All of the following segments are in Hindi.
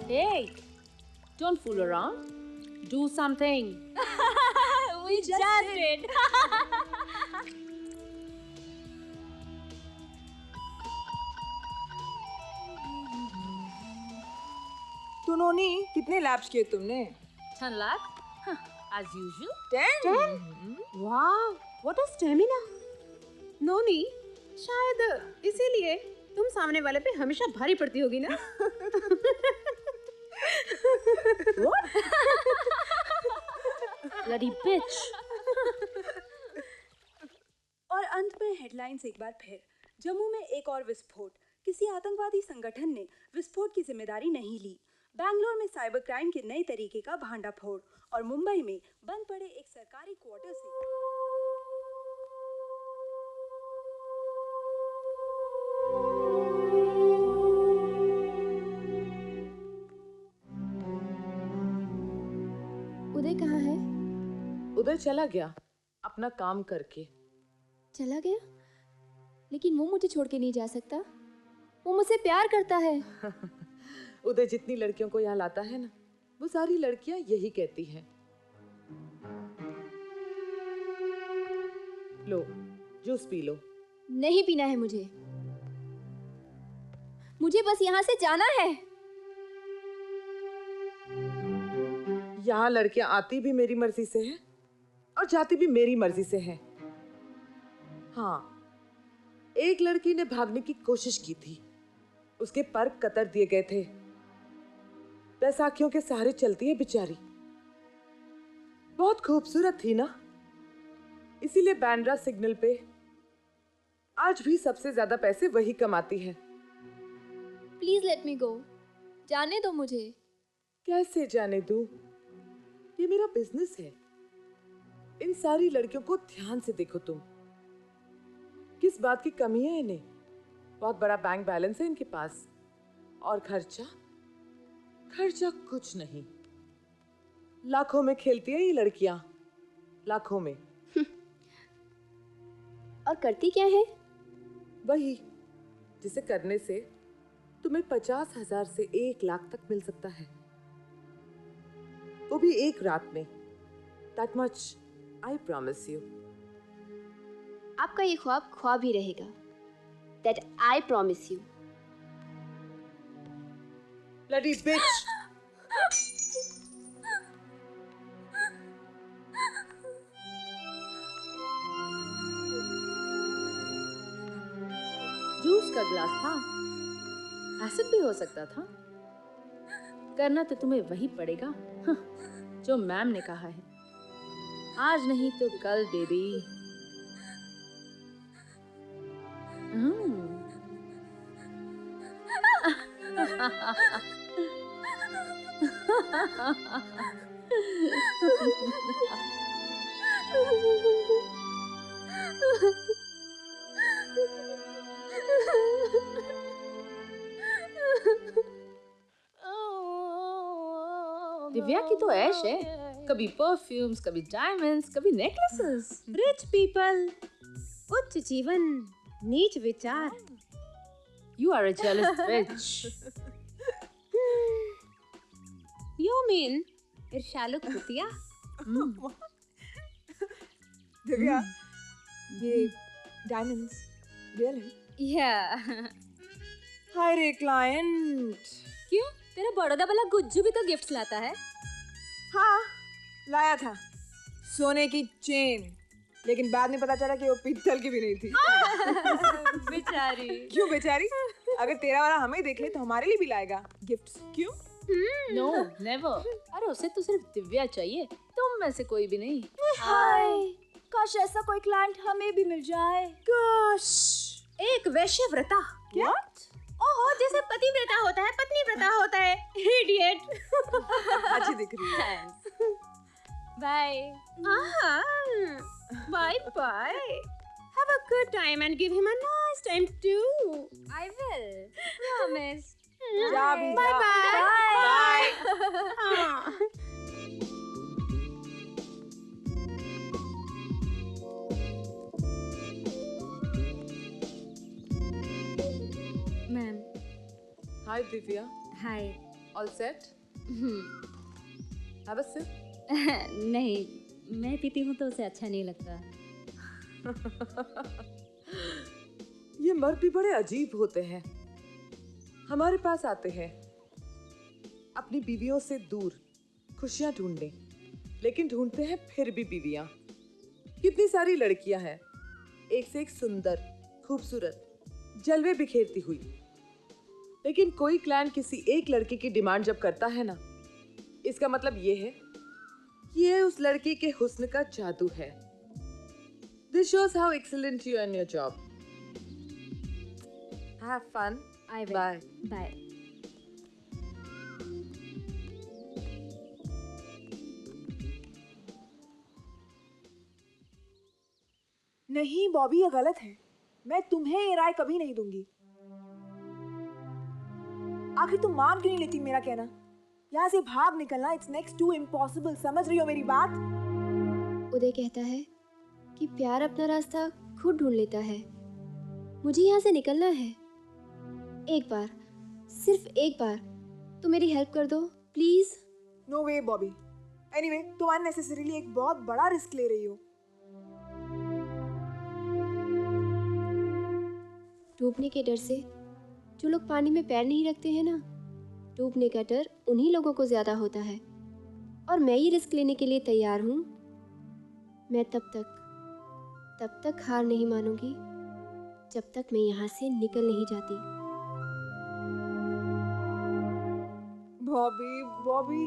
Hey, don't fool around. Do something. We just did. तो नोनी कितने लैप्स किए तुमने? 10 lakh? As usual. 10? Wow, what a stamina. नोनी, शायद इसीलिए तुम सामने वाले पे हमेशा भारी पड़ती होगी ना? Bloody bitch. और अंत में हेडलाइंस एक बार फिर। जम्मू में एक और विस्फोट। किसी आतंकवादी संगठन ने विस्फोट की जिम्मेदारी नहीं ली। बैंगलोर में साइबर क्राइम के नए तरीके का भांडाफोड़ और मुंबई में बंद पड़े एक सरकारी क्वार्टर से उदय कहाँ है? उधर चला गया अपना काम करके। चला गया? लेकिन वो मुझे छोड़ के नहीं जा सकता। वो मुझसे प्यार करता है। उधर जितनी लड़कियों को यहाँ लाता है ना, वो सारी लड़कियां यही कहती हैं। लो, जूस पी लो। नहीं पीना है मुझे। मुझे बस यहाँ से जाना है। यहाँ लड़कियां आती भी मेरी मर्जी से है और जाती भी मेरी मर्जी से है। हाँ, एक लड़की ने भागने की कोशिश की थी, उसके पर कतर दिए गए थे। बैसाखियों के सहारे चलती है बेचारी। बहुत खूबसूरत थी ना, इसीलिए बांद्रा सिग्नल पे आज भी सबसे ज्यादा पैसे वही कमाती है। प्लीज लेट मी गो। जाने दो मुझे। कैसे जाने दूं? ये मेरा बिजनेस है। इन सारी लड़कियों को ध्यान से देखो तुम। किस बात की कमी है इन्हें? बहुत बड़ा बैंक बैलेंस है इनके पास और खर्चा कुछ नहीं। लाखों में खेलती है ये लड़कियां, लाखों में। और करती क्या है? वही जिसे करने से तुम्हें 50,000 से 1 लाख तक मिल सकता है, वो भी एक रात में। That much I promise you. आपका ये ख्वाब ख्वाब ही रहेगा। That I promise you. Bloody bitch! Juice का गिलास था, एसिड भी हो सकता था। करना तो तुम्हें वही पड़ेगा जो मैम ने कहा है। आज नहीं तो कल बेबी। दिव्या की तो ऐश है, कभी परफ्यूम्स, कभी डायमंड्स, कभी नेकलेसेस। रिच पीपल, उच्च जीवन, नीच विचार। You are a jealous bitch. You mean इर्शालु कुतिया? दिव्या, ये डायमंड्स रियल है? Yeah. हाय रे क्लाइंट। क्यों? तेरा बड़ौदा वाला गुज्जू भी तो गिफ्ट्स लाता है। हाँ, लाया था सोने की चेन, लेकिन बाद में पता चला कि वो पीतल की भी नहीं थी। बेचारी। क्यों बेचारी? अगर तेरा वाला हमें देख ले तो हमारे लिए भी लाएगा गिफ्ट्स। क्यों? No, never. अरे उसे तो सिर्फ दिव्या चाहिए, तुम में से कोई भी नहीं। हाय, काश ऐसा कोई क्लाइंट हमें भी मिल जाए। गोश। एक वैश्यव्रता। क्या? ओहो, जैसे पतिव्रता होता है पत्नीव्रता होता है। Idiot. अच्छी दिख रही है। Bye. Bye bye. Have a good time and give him a nice time too. I will. Promise. जा भी जा। Bye bye. Bye. हाँ। Hi Divya, hi. All set? Have a sip. नहीं, मैं पीती हूँ तो उसे अच्छा नहीं लगता। ये मर्द भी बड़े अजीब होते हैं। हमारे पास आते हैं अपनी बीवियों से दूर खुशियां ढूंढने, लेकिन ढूंढते हैं फिर भी बीवियां। कितनी सारी लड़कियां हैं, एक से एक सुंदर, खूबसूरत, जलवे बिखेरती हुई, लेकिन कोई क्लैन किसी एक लड़की की डिमांड जब करता है ना, इसका मतलब ये है कि ये उस लड़की के हुस्न का जादू है। This shows how excellent you are in your job. Have fun. I will. Bye. Bye. नहीं बॉबी, ये गलत है। मैं तुम्हें ये राय कभी नहीं दूंगी। आखिर तुम मान क्यों नहीं लेती मेरा कहना? यहाँ से भाग निकलना इट्स नेक्स्ट टू इम्पॉसिबल। समझ रही हो मेरी बात? उदय कहता है कि प्यार अपना रास्ता खुद ढूंढ लेता है। मुझे यहाँ से निकलना है। एक बार, सिर्फ एक बार तो मेरी हेल्प कर दो please. No way Bobby. Anyway, तुम अननेसेसरीली एक बहुत बड़ा रिस्क ले रही हो। डूबने के डर से जो लोग पानी में पैर नहीं रखते हैं ना, डूबने का डर उन्हीं लोगों को ज्यादा होता है। और मैं ये रिस्क लेने के लिए तैयार हूँ। मैं तब तक हार नहीं मानूंगी जब तक मैं यहाँ से निकल नहीं जाती। बॉबी बॉबी,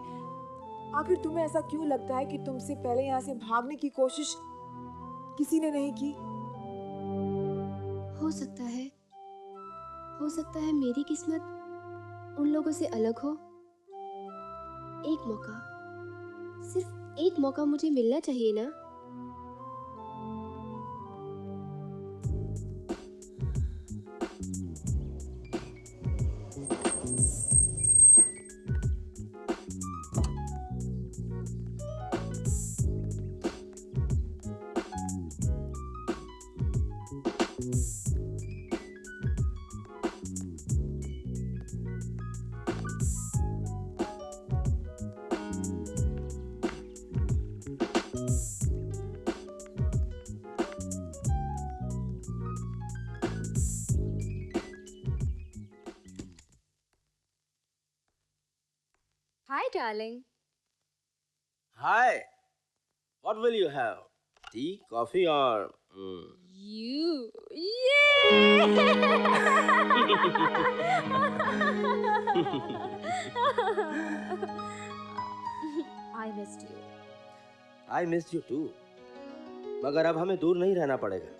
आखिर तुम्हें ऐसा क्यों लगता है कि तुमसे पहले यहाँ से भागने की कोशिश किसी ने नहीं की? हो सकता है मेरी किस्मत उन लोगों से अलग हो। एक मौका, सिर्फ एक मौका मुझे मिलना चाहिए ना। Hi, darling. Hi. What will you have? Tea, coffee, or? You. I missed you. I missed you too. मगर अब हमें दूर नहीं रहना पड़ेगा।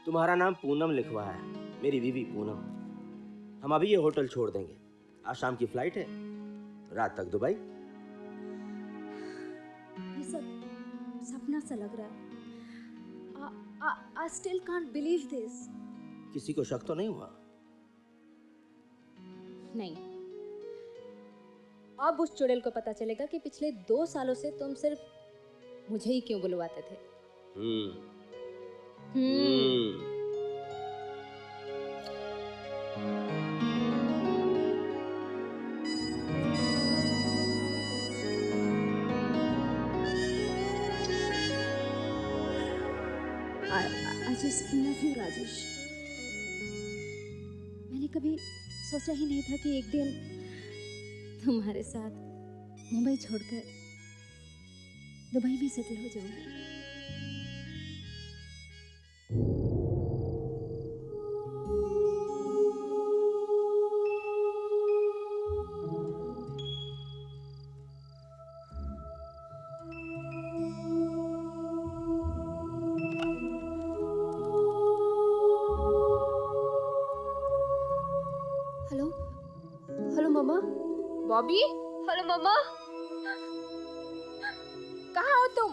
तुम्हारा नाम पूनम लिखवा है, मेरी बीवी पूनम। हम अभी ये होटल छोड़ देंगे। आज शाम की फ्लाइट है, रात तक दुबई। ये सब सपना सा लग रहा है। I still can't believe this. किसी को शक तो नहीं हुआ? नहीं। अब उस चुड़ैल को पता चलेगा कि पिछले 2 सालों से तुम सिर्फ मुझे ही क्यों बुलवाते थे। I just love you, Rajesh. मैंने कभी सोचा ही नहीं था कि एक दिन तुम्हारे साथ मुंबई छोड़कर दुबई में सेटल हो जाऊंगी। हेलो हेलो मम्मा। बॉबी, हेलो मम्मा। कहाँ हो तुम?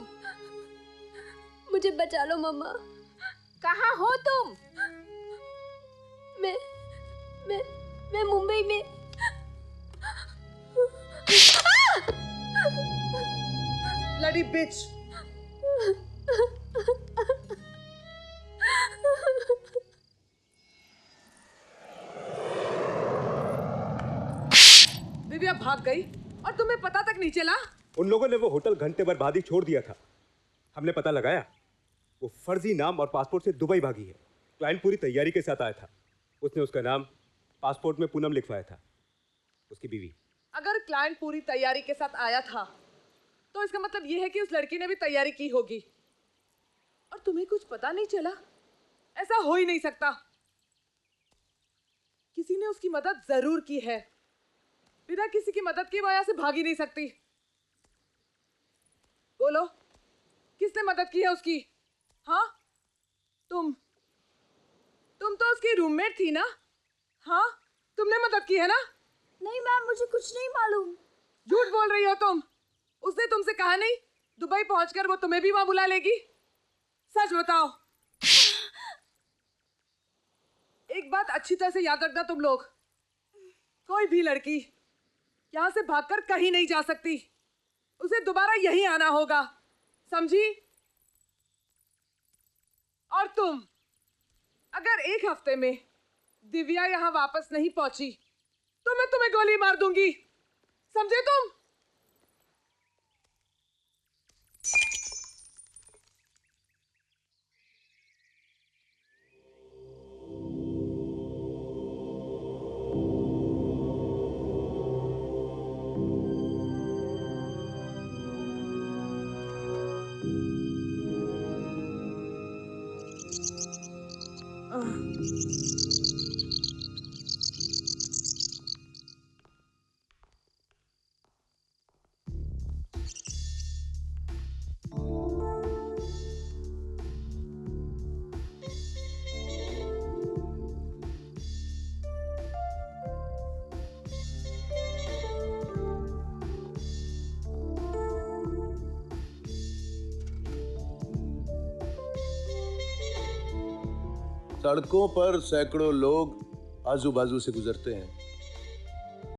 मुझे बचा लो मम्मा। कहाँ हो तुम? मैं मुंबई में। Bloody bitch! भाग गई और तुम्हें पता तक नहीं चला? उन लोगों ने वो होटल घंटे भर बाद ही छोड़ दिया था। हमने पता लगाया, वो फर्जी नाम और पासपोर्ट से दुबई भागी है। क्लाइंट पूरी तैयारी के साथ आया था। उसने उसका नाम पासपोर्ट में पूनम लिखवाया था, उसकी बीवी। अगर क्लाइंट पूरी तैयारी के साथ आया था तो इसका मतलब ये है कि उस लड़की ने भी तैयारी की होगी और तुम्हें कुछ पता नहीं चला। ऐसा हो ही नहीं सकता। किसी ने उसकी मदद जरूर की है। बिना किसी की मदद की वजह से भाग ही नहीं सकती। बोलो, किसने मदद की है उसकी? हाँ, तुम तो उसकी रूममेट थी ना? हाँ, तुमने मदद की है ना? नहीं मैम, मुझे कुछ नहीं मालूम। झूठ बोल रही हो तुम। उसने तुमसे कहा नहीं दुबई पहुंचकर वो तुम्हें भी वहां बुला लेगी? सच बताओ। एक बात अच्छी तरह से याद रखना तुम लोग, कोई भी लड़की यहां से भागकर कहीं नहीं जा सकती। उसे दोबारा यहीं आना होगा, समझी? और तुम, अगर एक हफ्ते में दिव्या यहां वापस नहीं पहुंची तो मैं तुम्हें गोली मार दूंगी, समझे तुम? सड़कों पर सैकड़ों लोग आजू बाजू से गुजरते हैं।